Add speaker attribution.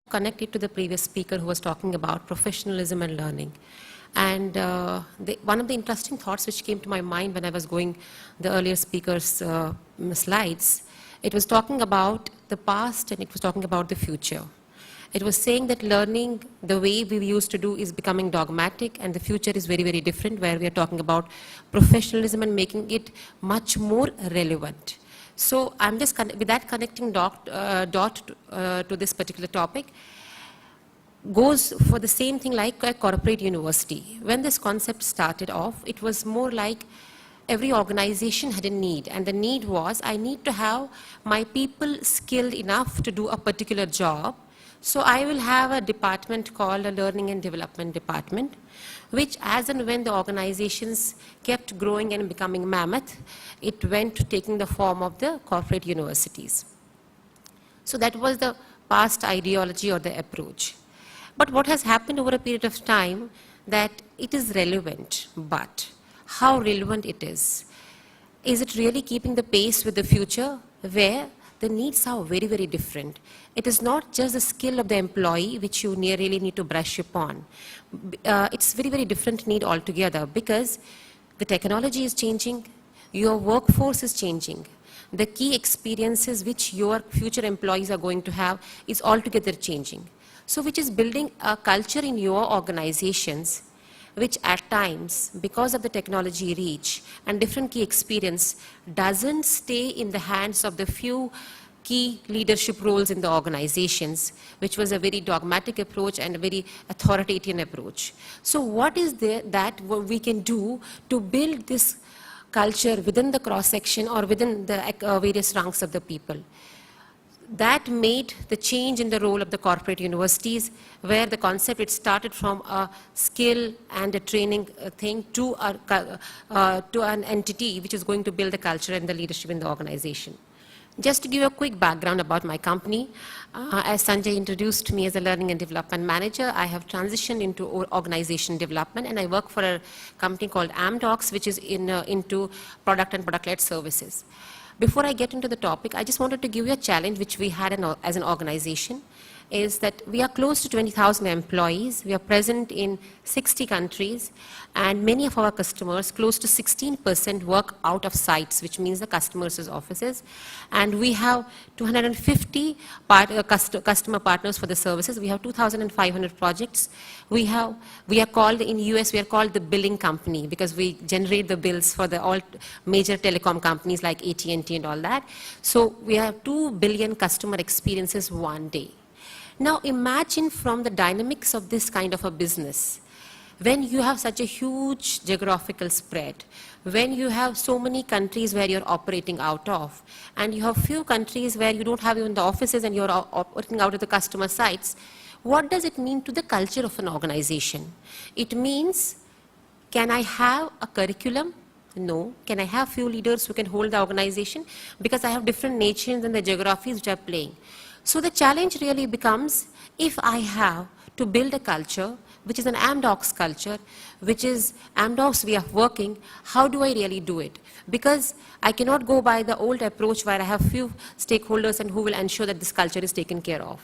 Speaker 1: connect it to the previous speaker who was talking about professionalism and learning. And one of the interesting thoughts which came to my mind when I was going the earlier speaker's slides, it was talking about the past and it was talking about the future. It was saying that learning the way we used to do is becoming dogmatic, and the future is very, very different, where we are talking about professionalism and making it much more relevant. So I'm just, with that connecting dot to this particular topic, goes for the same thing like a corporate university. When this concept started off, it was more like every organization had a need, and the need was, I need to have my people skilled enough to do a particular job. So I will have a department called a Learning and Development Department, which as and when the organizations kept growing and becoming mammoth, it went to taking the form of the corporate universities. So that was the past ideology or the approach. But what has happened over a period of time, that it is relevant, but how relevant it is it really keeping the pace with the future, where the needs are very, very different. It is not just the skill of the employee which you really need to brush upon. It's very, very different need altogether, because the technology is changing, your workforce is changing. The key experiences which your future employees are going to have is altogether changing. So which is building a culture in your organizations which at times, because of the technology reach and different key experience, doesn't stay in the hands of the few key leadership roles in the organizations, which was a very dogmatic approach and a very authoritarian approach. So what is there that we can do to build this culture within the cross-section or within the various ranks of the people? That made the change in the role of the corporate universities, where the concept, it started from a skill and a training thing to an entity which is going to build the culture and the leadership in the organization. Just to give you a quick background about my company, as Sanjay introduced me as a learning and development manager, I have transitioned into organization development, and I work for a company called Amdocs, which is into product and product-led services. Before I get into the topic, I just wanted to give you a challenge which we had as an organization, is that we are close to 20,000 employees. We are present in 60 countries, and many of our customers, close to 16%, work out of sites, which means the customers' offices. And we have 250 customer partners for the services. We have 2,500 projects. We are called, in US, we are called the billing company, because we generate the bills for the all major telecom companies like AT&T and all that. So we have 2 billion customer experiences one day. Now imagine from the dynamics of this kind of a business, when you have such a huge geographical spread, when you have so many countries where you're operating out of, and you have few countries where you don't have even the offices and you're operating out of the customer sites, what does it mean to the culture of an organization? It means, can I have a curriculum? No. Can I have few leaders who can hold the organization? Because I have different nations and the geographies which are playing. So the challenge really becomes, if I have to build a culture, which is an Amdocs culture, which is Amdocs way of working, how do I really do it? Because I cannot go by the old approach where I have few stakeholders and who will ensure that this culture is taken care of.